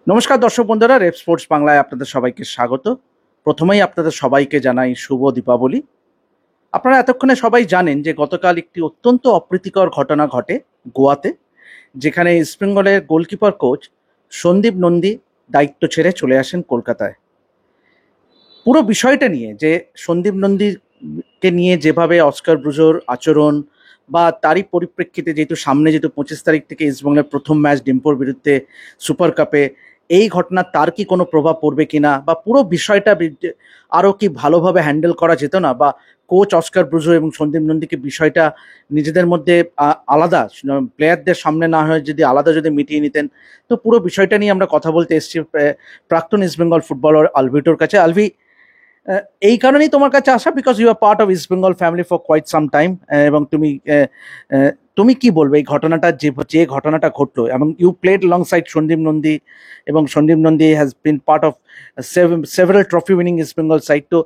নমস্কার দর্শক বন্ধুরা, রেপ স্পোর্টস বাংলায় আপনাদের সবাইকে স্বাগত। প্রথমেই আপনাদের সবাইকে জানাই শুভ দীপাবলি। আপনারা এতক্ষণে সবাই জানেন যে গতকাল একটি অত্যন্ত অপ্রীতিকর ঘটনা ঘটে গোয়াতে, যেখানে ইস্টবেঙ্গলের গোলকিপার কোচ সন্দীপ নন্দী দায়িত্ব ছেড়ে চলে আসেন কলকাতায়। পুরো বিষয়টা নিয়ে, যে সন্দীপ নন্দীকে নিয়ে যেভাবে অস্কার ব্রুজোর আচরণ, বা তারই পরিপ্রেক্ষিতে যেহেতু সামনে 25 তারিখ থেকে ইস্টবেঙ্গলের প্রথম ম্যাচ ডিম্পোর বিরুদ্ধে সুপার কাপে, এই ঘটনা তার কি কোনো প্রভাব পড়বে কিনা, বা পুরো বিষয়টা আরও কি ভালোভাবে হ্যান্ডেল করা যেত না, বা কোচ অস্কার ব্রুজো এবং সন্দীপ নন্দীকে বিষয়টা নিজেদের মধ্যে আলাদা, প্লেয়ারদের সামনে না হয়ে যদি আলাদা যদি মিটিয়ে নিতেন। তো পুরো বিষয়টা নিয়ে আমরা কথা বলতে এসেছি প্রাক্তন ইস্টবেঙ্গল ফুটবলার আলভিটোর কাছে। আলভি, এই কারণেই তোমার কাছে আসা, because you are part of East Bengal family for quite some time. এবং তুমি কি বলবে এই ঘটনাটা, যে যে ঘটনাটা ঘটলো, এবং you played long side Sandeep Nandi, এবং Sandeep Nandi has been part of several trophy winning East Bengal side. তো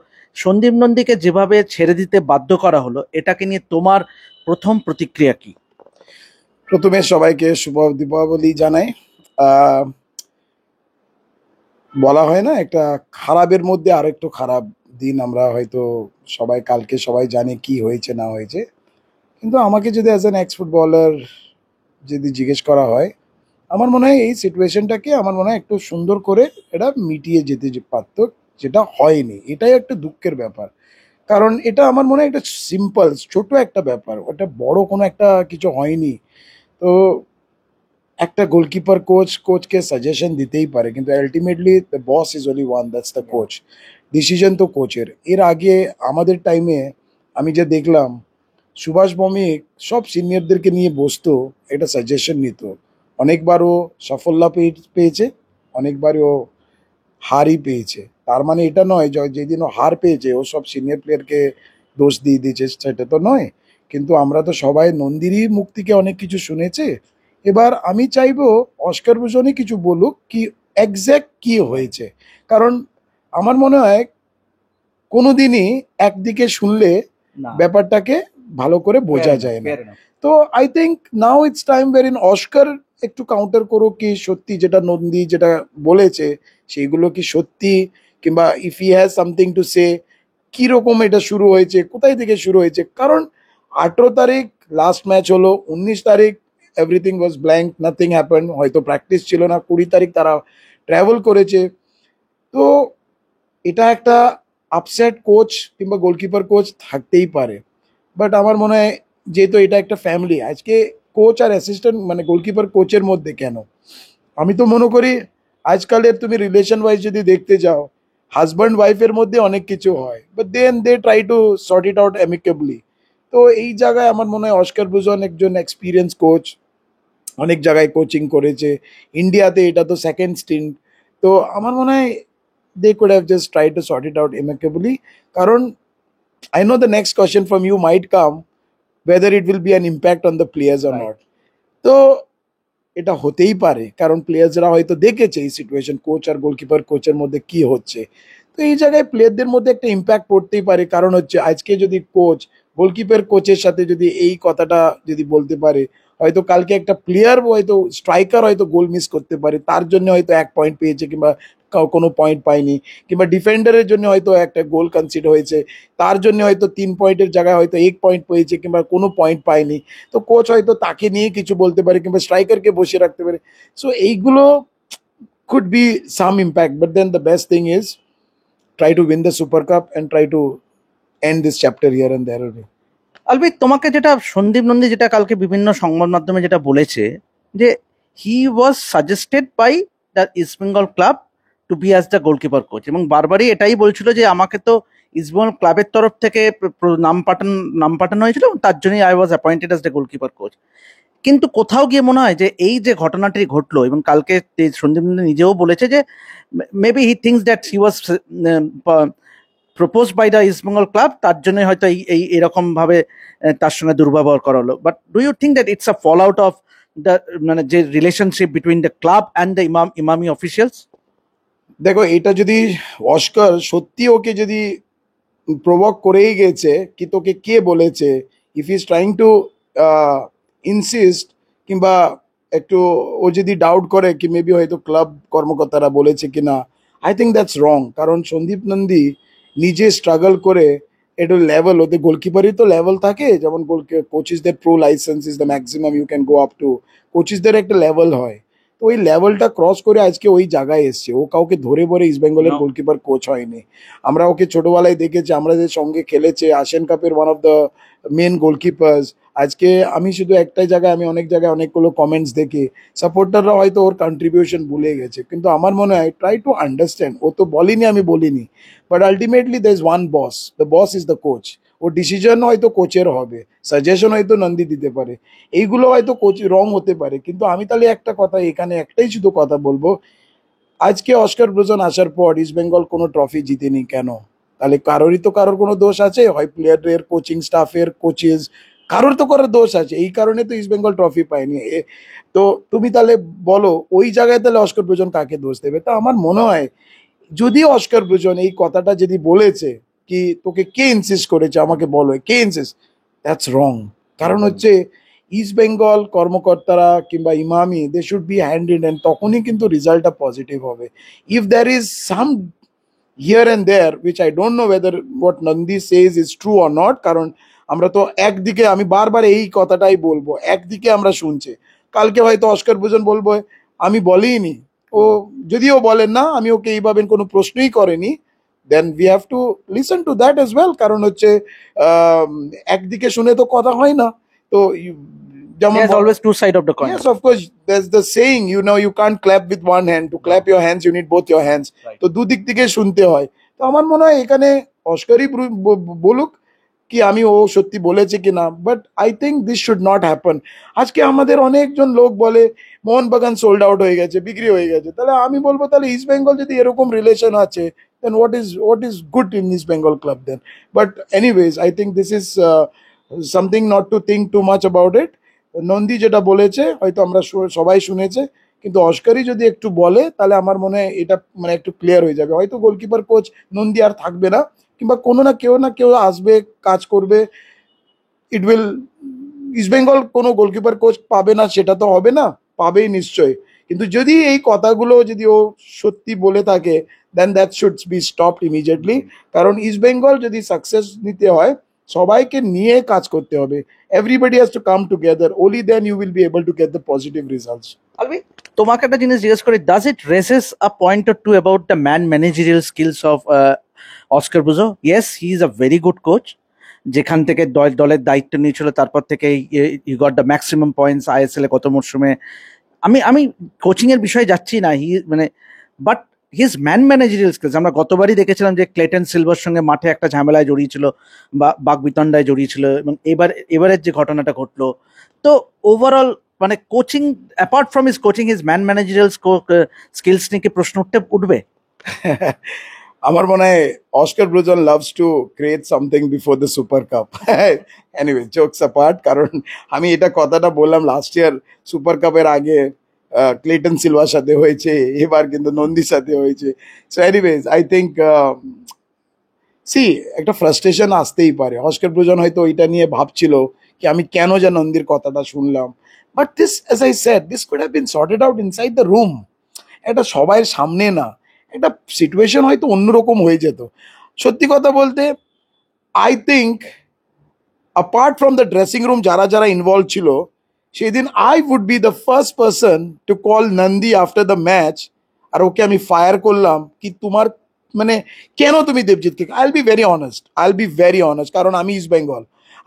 সন্দীপ নন্দীকে যেভাবে ছেড়ে দিতে বাধ্য করা হলো, এটাকে নিয়ে তোমার প্রথম প্রতিক্রিয়া কি? প্রথমে সবাইকে শুভ দীপাবলি জানাই। আহ, বলা হয় না, একটা খারাপের মধ্যে আরেকটু খারাপ দিন। আমরা হয়তো কালকে সবাই জানে কি হয়েছে না হয়েছে, কিন্তু আমাকে যদি অ্যাজ অ্যান এক্স ফুটবলার যদি জিজ্ঞেস করা হয়, আমার মনে হয় এই সিচুয়েশনটাকে আমার মনে হয় একটু সুন্দর করে এটা মিটিয়ে যেতে পারতো, যেটা হয়নি। এটাই একটা দুঃখের ব্যাপার, কারণ এটা আমার মনে হয় একটা সিম্পল ছোট একটা ব্যাপার, ওটা বড় কোনো একটা কিছু হয়নি। তো একটা গোলকিপার কোচকে সাজেশন দিতেই পারে, কিন্তু ultimately the boss is only one, that's the coach. Decision তো কোচের। এর আগে আমাদের টাইমে আমি যে দেখলাম, সুভাষ ভৌমিক সব সিনিয়রদেরকে নিয়ে বসতো, এটা সাজেশন নিত। অনেকবারও সাফল্য পেয়েছে, অনেকবারও হারই পেয়েছে। তার মানে এটা নয় যেদিন ও হার পেয়েছে ও সব সিনিয়র প্লেয়ারকে দোষ দিয়ে দিয়েছে, সেটা তো নয়। কিন্তু আমরা তো সবাই নন্দিরই মুখ থেকে অনেক কিছু শুনেছে। এবার আমি চাইবো অস্কার ভূষণই কিছু বলুক, কি এক্স্যাক্ট কি হয়েছে। কারণ আমার মনে হয় কোনোদিনই একদিকে শুনলে না, ব্যাপারটাকে ভালো করে বোঝা যায় না। Fair enough. তো I think now it's time in Oscar একটু কাউন্টার করো, কি সত্যি যেটা নন্দী যেটা বলেছে সেইগুলো কি সত্যি, কিংবা if he has something to say, কিরকম এটা শুরু হয়েছে, কোথায় থেকে শুরু হয়েছে। কারণ 18 তারিখ লাস্ট ম্যাচ হলো, 19 তারিখ everything was blank, nothing happen. হয়তো প্র্যাকটিস ছিল না, 20 তারিখ তারা ট্রাভেল করেছে। তো এটা একটা আপসেট কোচ কিংবা গোলকিপার কোচ থাকতেই পারে। বাট আমার মনে হয় যেহেতু এটা একটা ফ্যামিলি, আজকে কোচ আর অ্যাসিস্ট্যান্ট মানে গোলকিপার কোচের মধ্যে কেন, আমি তো মনে করি আজকালের তুমি রিলেশন ওয়াইজ যদি দেখতে যাও, হাজব্যান্ড ওয়াইফের মধ্যে অনেক কিছু হয়, but then they try to sort it out amicably. তো এই জায়গায় আমার মনে হয় অস্কার ব্রুজন একজন এক্সপিরিয়েন্স কোচ, অনেক জায়গায় কোচিং করেছে। ইন্ডিয়াতে এটা তো সেকেন্ড স্টিন্ট। তো আমার মনে হয় they could have just try to sort it out amicably. কারণ I know the next question from you might come whether it will be an impact on the players or Right. not. তো এটা হতেই পারে, কারণ প্লেয়ার্সরা হয়তো দেখেছে এই situation coach আর goalkeeper কোচের মধ্যে কি হচ্ছে। তো এই জায়গায় প্লেয়ারদের মধ্যে একটা ইম্প্যাক্ট পড়তেই পারে। কারণ হচ্ছে আজকে যদি কোচ গোলকিপার কোচের সাথে যদি এই কথাটা যদি বলতে পারে, হয়তো কালকে একটা প্লেয়ার হয়তো স্ট্রাইকার হয়তো গোল মিস করতে পারে, তার জন্য হয়তো 1 পয়েন্ট পেয়েছে, কিংবা কোনো পয়েন্ট পায়নি। কিংবা ডিফেন্ডারের জন্য হয়তো একটা গোল কনসিডার হয়েছে, তার জন্য হয়তো 3 পয়েন্টের জায়গায় হয়তো 1 পয়েন্ট পেয়েছে, কিংবা কোনো পয়েন্ট পায়নি। তো কোচ হয়তো তাকে নিয়ে কিছু বলতে পারে, কিংবা স্ট্রাইকারকে বসিয়ে রাখতে পারে। সো এইগুলো could be some impact, but then the best thing is try to win the Super Cup and try to end this chapter here and there only. আলবিক, তোমাকে যেটা সন্দীপ নন্দী যেটা কালকে বিভিন্ন সংবাদ মাধ্যমে যেটা বলেছে, যে he was suggested by the East Bengal club to be as the goalkeeper coach, এবং বারবারই এটাই বলছিল যে আমাকে তো ইস্ট বেঙ্গল ক্লাবের তরফ থেকে নাম পাঠানো হয়েছিল, এবং তার জন্যই I was appointed as the goalkeeper coach. কিন্তু কোথাও গিয়ে মনে হয় যে এই যে ঘটনাটি ঘটলো, এবং কালকে সন্দীপ নন্দী নিজেও বলেছে যে maybe he thinks that he was propose by the East Bengal club, তার জন্য হয়তো এই এরকম ভাবে তার সঙ্গে দুর্ব্যবহার করা হলো। But do you think that it's a fall out of the, মানে যে relationship between the club and the Emami officials? দেখো, এটা যদি অস্কার সত্যি ওকে যদি প্রভোক করেই গেছে, কি তোকে কে বলেছে, if is trying to insist, কিংবা একটু ও যদি ডাউট করে কি মেবি হয়তো ক্লাব কর্মকর্তারা বলেছে কিনা, আই থিঙ্ক দ্যাটস রং। কারণ সন্দীপ নন্দী নিজে স্ট্রাগল করে একটু লেভেল, ওদের গোলকিপারই তো লেভেল থাকে, যেমন কোচেসদের pro licence is the maximum you can go up to, কোচেসদের একটা লেভেল হয়। তো ওই লেভেলটা ক্রস করে আজকে ওই জায়গায় এসছে। ও কাউকে ধরে ধরে ইস্ট বেঙ্গলের No. গোলকিপার কোচ হয়নি। আমরা ওকে ছোটবেলায় দেখেছি, আমাদের সঙ্গে খেলেছে, আসিয়ান কাপের one of the main goalkeepers. আজকে আমি শুধু একটাই জায়গায়, আমি অনেক জায়গায় অনেকগুলো কমেন্টস দেখি, সাপোর্টাররা হয়তো ওর কন্ট্রিবিউশন ভুলে গেছে, কিন্তু আমার মনে হয় ট্রাই টু আন্ডারস্ট্যান্ড। ও তো বলিনি, আমি বলিনি, but ultimately there is one boss, the boss is the coach. ও ডিসিশন হয়তো কোচের হবে, সাজেশন হয়তো নন্দী দিতে পারে, এইগুলো হয়তো কোচ রং হতে পারে। কিন্তু আমি তাহলে একটা কথা, এখানে একটাই শুধু কথা বলবো, আজকে অস্কার ব্রুজন আসার পর ইস্ট বেঙ্গল কোনো ট্রফি জিতেনি কেন? তাহলে কারোরই তো কারোর কোনো দোষ আছে, হয় প্লেয়ারের, কোচিং স্টাফের, কোচেস, কারোর তো কারোর দোষ আছে। এই কারণে তো ইস্ট বেঙ্গল ট্রফি পায়নি। তো তুমি তাহলে বলো ওই জায়গায় তাহলে অস্কার ব্রুজন কাকে দোষ দেবে? তো আমার মনে হয় যদি অস্কার ব্রুজন এই কথাটা যদি বলেছে কি তোকে কে ইনসিস্ট করেছে আমাকে বলো, কে ইনসিস্ট, দ্যাটস রং। কারণ হচ্ছে ইস্ট বেঙ্গল কর্মকর্তারা কিংবা Emami, they should be hand in hand, তখনই কিন্তু রেজাল্টটা পজিটিভ হবে। If there is some here and there which I don't know whether what Nandi says is true or not, কারণ আমরা তো একদিকে, আমি বারবার এই কথাটাই বলবো, একদিকে আমরা শুনছি। কালকে হয়তো অস্কার ভূষণ বলবো আমি বলিনি, ও যদিও বলেন না, আমি ওকে এইভাবে কোনো প্রশ্নই করেনি, then we have to listen to that as well. কারণ হচ্ছে আম, একদিকে শুনে তো কথা হয় না। তো যেমন There's always two side of the coin. yes, of course, there's the saying, you know, you can't clap with one hand. To clap your hands, you need both your hands. Right. তো দুদিক থেকে শুনতে হয়। তো আমার মনে হয় এখানে অস্কারই বলুক কি আমি ও সত্যি বলেছে কিনা, but I think this should not happen. আজকে আমাদের অনেকজন লোক বলে মোহনবাগান সোল্ড আউট হয়ে গেছে, বিক্রি হয়ে গেছে, তাহলে আমি বলবো তাহলে ইস্ট বেঙ্গল যদি এরকম রিলেশন আছে, দেন what is good in East Bengal club then? But anyways, I think this is something not to think too much about it. Nandi যেটা বলেছে হয়তো আমরা সবাই শুনেছে, কিন্তু অস্কারই যদি একটু বলে তাহলে আমার মনে হয় এটা মানে একটু ক্লিয়ার হয়ে যাবে। হয়তো গোলকিপার কোচ নন্দী আর থাকবে না, কিংবা কোনো না কেউ আসবে, কাজ করবে। ইট উইল, ইস্ট বেঙ্গল কোনো গোলকিপার কোচ পাবে না সেটা তো হবে না, পাবেই নিশ্চয়ই। কিন্তু যদি এই কথাগুলো যদি ও সত্যি বলে থাকে, then that should be stopped immediately. কারণ ইস্ট বেঙ্গল যদি সাকসেস নিতে হয়, সবাইকে নিয়ে কাজ করতে হবে। Everybody has to come together, only then you will be able to get the positive results. আলবি, তোমাকে একটা জিনিস জিজ্ঞেস করি, does it raise a point or two about the man managerial skills of Oscar Bruzon? Yes, he is a very good coach. যেখান থেকে দলের দায়িত্ব নিয়েছিল তারপর থেকে he got the maximum points ISL এ গত মরশুমে। আমি কোচিং এর বিষয়ে যাচ্ছি না, মানে but his man managerial skills, আমরা গতবারই দেখেছিলাম যে ক্লেটন সিলভার সঙ্গে মাঠে একটা ঝামেলায় জড়িয়েছিল বা বাকবিতণ্ডায় জড়িয়েছিল, এবং এবারের যে ঘটনাটা ঘটলো। তো ওভারঅল মানে coaching, apart from his coaching, his man managerial skills নিয়ে কি প্রশ্ন উঠবে? আমার মনে হয় Oscar Bruzon loves to create something before the super cup. Anyway, jokes apart, কারণ আমি এটা কথাটা বললাম লাস্ট ইয়ার সুপার কাপের আগে, ক্লেটন সিলভার সাথে হয়েছে, এবার কিন্তু নন্দীর সাথে হয়েছে। So anyways I think she একটা ফ্রাস্ট্রেশন আসতেই পারে। অস্কার ব্রুজন হয়তো ওইটা নিয়ে ভাবছিল কি আমি কেন যে নন্দীর কথাটা শুনলাম, but this, as I said, this could have been sorted out inside the room. এটা সবাই সামনে না, একটা সিচুয়েশন হয়তো অন্যরকম হয়ে যেত। সত্যি কথা বলতে I think apart from the dressing room যারা যারা ইনভলভ ছিল, সেদিন I would be the first person to call Nandi after the match, আর ওকে আমি ফায়ার করলাম কি তোমার মানে কেন তুমি দেবজিৎকে, I will be very honest, কারণ আমি ইস্ট বেঙ্গল,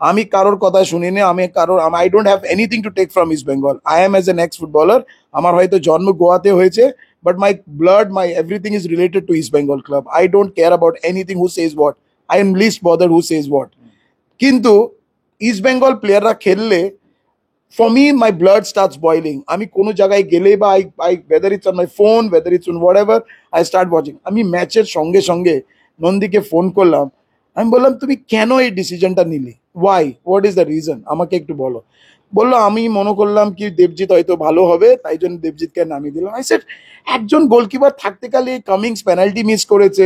আমি কারোর কথা শুনিনি, আমি কারোর, I don't have anything to take from East Bengal. I am as an ex footballer, আমার হয়তো জন্ম গোয়াতে হয়েছে, but my blood, my everything is related to East Bengal club. I don't care about anything who says what. I am least bothered who says what. কিন্তু east Bengal প্লেয়াররা খেললে for me my blood starts boiling. আমি কোনো জায়গায় গেলে বা I whether it's on my phone, whether it's on whatever, I start watching. আমি ম্যাচের সঙ্গে সঙ্গে নন্দীকে ফোন করলাম, আমি বললাম তুমি কেন এই ডিসিশনটা নিলি, why, what is the reason, আমাকে একটু বলো। বললো আমি মনে করলাম কি দেবজিৎ হয়তো ভালো হবে, তাই জন্য দেবজিৎকে নামিয়ে দিলাম। আই সেড একজন গোলকিপার থাকতে গেলে কামিংস পেনাল্টি মিস করেছে,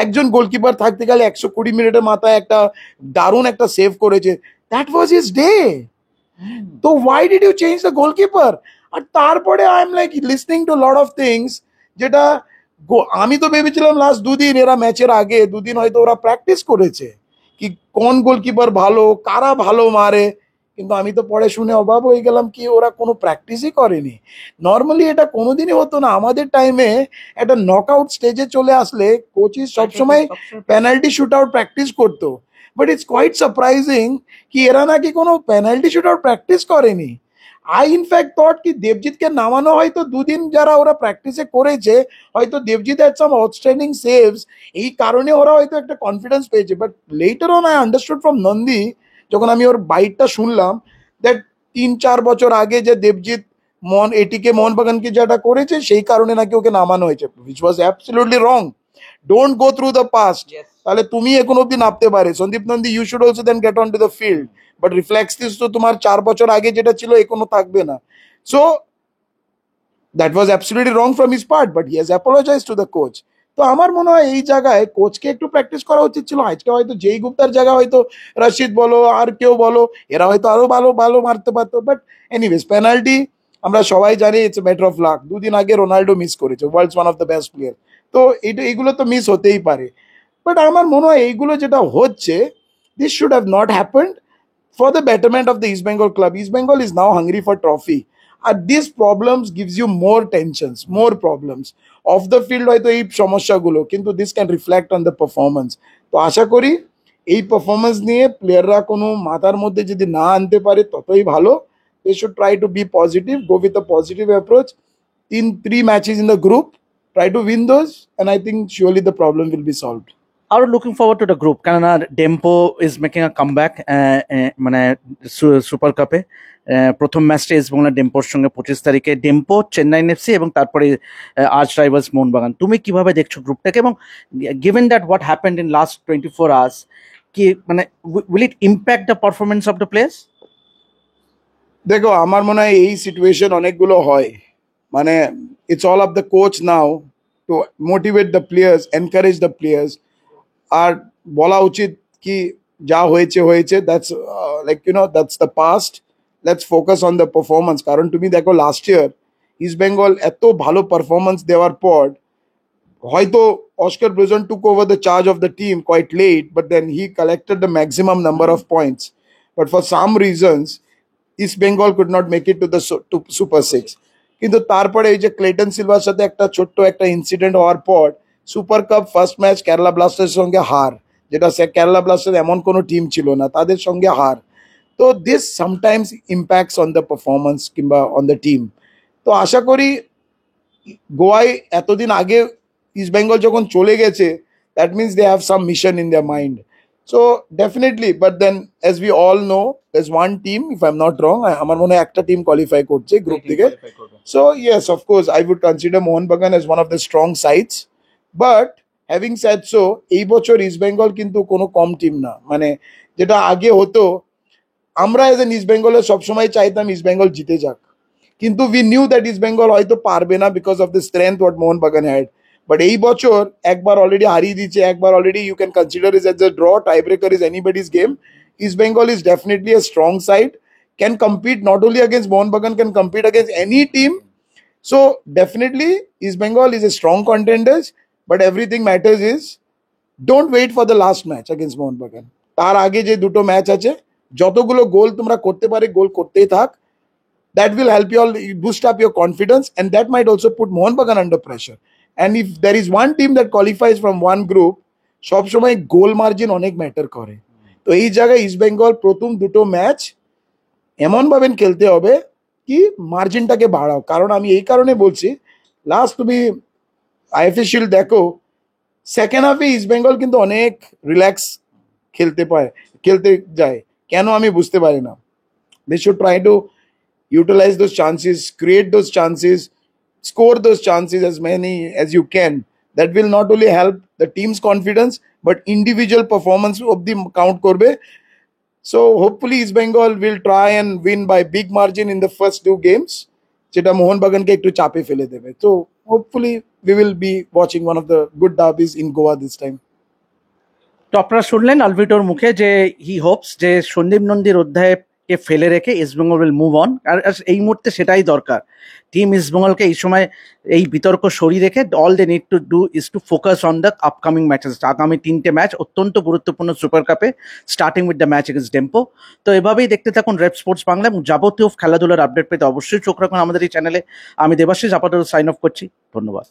একজন গোলকিপার থাকতে গেলে 120 মিনিটের মাথায় একটা দারুণ একটা সেভ করেছে, দ্যাট ওয়াজ হিজ ডে। তো why did you change the goalkeeper? আর তারপরে I am like listening to lot of things যেটা আমি তো ভেবেছিলাম লাস্ট দুদিন এরা ম্যাচের আগে দুদিন হয়তো ওরা প্র্যাকটিস করেছে কি কোন গোলকিপার ভালো কারা ভালো মারে, কিন্তু আমি তো পরে শুনে অবাক হয়ে গেলাম কি ওরা কোনো প্র্যাকটিসই করেনি। নর্মালি এটা কোনোদিনই হতো না আমাদের টাইমে। একটা নকআউট স্টেজে চলে আসলে কোচিস সবসময় পেনাল্টি শুট আউট প্র্যাকটিস করতো, বাট ইটস কোয়াইট সারপ্রাইজিং কি এরা নাকি কোনো পেনাল্টি শুট আউট প্র্যাকটিস করেনি। আই ইনফ্যাক্ট থট কি দেবজিৎকে নামানো হয়তো দুদিন যারা ওরা প্র্যাকটিসে করেছে, হয়তো Debjit had some outstanding saves, এই কারণে ওরা হয়তো একটা কনফিডেন্স পেয়েছে। But later on I understood from Nandi, যখন আমি ওর বাইটটা শুনলাম, দ্যাট 3-4 বছর আগে যে দেবজিৎ এটিকে মোহনবাগানকে যেটা করেছে সেই কারণে নাকি ওকে নামানো হয়েছে, which was absolutely wrong. Don't go through the past. তাহলে তুমি এখন অব্দি নামতে পারে Sandeep Nandi, you should also then get on to the field, but reflexes তো তোমার 4 বছর আগে যেটা ছিল এখনো থাকবে না। So that was absolutely wrong from his part, but he has apologize to the coach. তো আমার মনে হয় এই জায়গায় কোচকে একটু প্র্যাকটিস করা উচিত ছিল। আজকে হয়তো যেই গুপ্তার জায়গা হয়তো রশিদ বলো আর কেউ বলো, এরা হয়তো আরো ভালো ভালো মারতে পারতো। বাট এনিওয়েজ পেনাল্টি আমরা সবাই জানি ইটস ম্যাটার অফ লাক। দুদিন আগে রোনাল্ডো মিস করেছে, world's one of the best player. তো এইগুলো তো মিস হতেই পারে। বাট আমার মনে হয় এইগুলো যেটা হচ্ছে, this should have not happened for the betterment of the East Bengal club. East Bengal is now hungry for trophy. And these problems gives you more tensions, more problems. Off the field হয়তো এই সমস্যাগুলো, কিন্তু this can reflect on the performance. তো আশা করি এই performance নিয়ে প্লেয়াররা কোনো মাথার মধ্যে যদি না আনতে পারে ততই ভালো। They should try to be positive, go with a positive approach. In 3 matches in the group, try to win those, and I think surely the problem will be solved. আরো looking forward to the group, কেননা Dempo is making a comeback, মানে super কাপে প্রথম ম্যাচটা east Bangla ডেম্পোর সঙ্গে 25 তারিখে, Dempo, Chennaiyin FC এবং তারপরে আর্চ রাইভালস মোহনবাগান। তুমি কিভাবে দেখছো গ্রুপটাকে, এবং given that what happened in last 24 hours, কি মানে will it impact the performance of the players? দেখো আমার মনে হয় এই সিচুয়েশন অনেকগুলো হয়, মানে it's all of the coach now to motivate the players, encourage the players. আর বলা উচিত কি যা হয়েছে হয়েছে, that's like that's the past, let's focus on the performance. কারণ তুমি দেখো লাস্ট ইয়ার ইস্ট বেঙ্গল এত ভালো পারফরমেন্স দেওয়ার পর হয়তো Oscar Bruzon took over the charge of the team quite late, but then he collected the maximum number of points. But for some reasons, East Bengal could not make it to the to Super 6. কিন্তু তারপরে এই যে Clayton silver সাথে একটা ছোট্ট একটা incident হওয়ার পর super cup first match Kerala ব্লাস্টার্সের সঙ্গে হার, যেটা কেরালা ব্লাস্টার্স এমন কোনো টিম ছিল না, তাদের সঙ্গে হার। তো this sometimes impacts on the performance কিংবা অন দ্য টিম। তো আশা করি গোয়ায় এতদিন আগে ইস্ট বেঙ্গল যখন চলে গেছে, that means they have some mission in their mind. So definitely, but then as we all know there's one team, if I'm not wrong, আমার মনে হয় একটা টিম কোয়ালিফাই করছে গ্রুপ থেকে। So yes, of course I would consider Mohun Bagan as one of the strong sides, but having said so, এই বছর east Bengal কিন্তু কোনো কম টিম না। মানে যেটা আগে হতো, আমরা এজ এন ইস্ট বেঙ্গলের সবসময় চাইতাম ইস্ট বেঙ্গল জিতে যাক, কিন্তু we knew that East Bengal হয়তো পারবে না because of the strength what Mohun Bagan had. But এই বছর একবার অলরেডি হারিয়ে দিচ্ছে, একবার already you can consider is as a draw, tie breaker is anybody's game. East Bengal is definitely a strong side, can compete not only against Mohanbagan, can compete against any team. So definitely East Bengal is a strong contenders, but everything matters is don't wait for the last match against Mohanbagan. তার আগে যে দুটো match আছে, যতগুলো গোল তোমরা করতে পারে গোল করতেই থাক। That will help you all boost up your confidence, and that might also put Mohanbagan under pressure. And if there is one team that qualifies from one group, সব সময় গোল মার্জিন অনেক ম্যাটার করে। তো এই জায়গায় ইস্ট বেঙ্গল প্রথম দুটো match এমনভাবে খেলতে হবে কি মার্জিনটাকে বাড়াও। কারণ আমি এই কারণে বলছি, লাস্ট তুমি আইএফএ শিল্ড দেখো, সেকেন্ড হাফে ইস্ট বেঙ্গল কিন্তু অনেক রিল্যাক্স খেলতে যায়, কেন আমি বুঝতে পারি না। They should try to utilize those chances, create those chances, score those chances as many as you can. That will not only help the team's confidence, but individual performance of the count korbe. So hopefully East Bengal will try and win by big margin in the first 2 games, যেটা মোহনবাগানকে একটু চাপে ফেলে দেবে। So hopefully we will be watching one of the good derbies in Goa this time. তো আপনারা শুনলেন আলভিটোর মুখে যে হি হোপস যে সন্দীপ নন্দীর অধ্যায়কে ফেলে রেখে East Bengal will move on, আর এই মুহূর্তে সেটাই দরকার। টিম ইস্টবেঙ্গলকে এই সময় এই বিতর্ক সরিয়ে রেখে all they need to do is to focus on the upcoming matches. আগামী 3টে ম্যাচ অত্যন্ত গুরুত্বপূর্ণ সুপার কাপে, starting with the match against Dempo. তো এভাবেই দেখতে থাকুন রেড স্পোর্টস বাংলা, এবং যাবতীয় খেলাধুলার আপডেট পেতে অবশ্যই চোখ রাখুন আমাদের এই চ্যানেলে। আমি দেবাশিস আপাতত সাইন অফ করছি, ধন্যবাদ।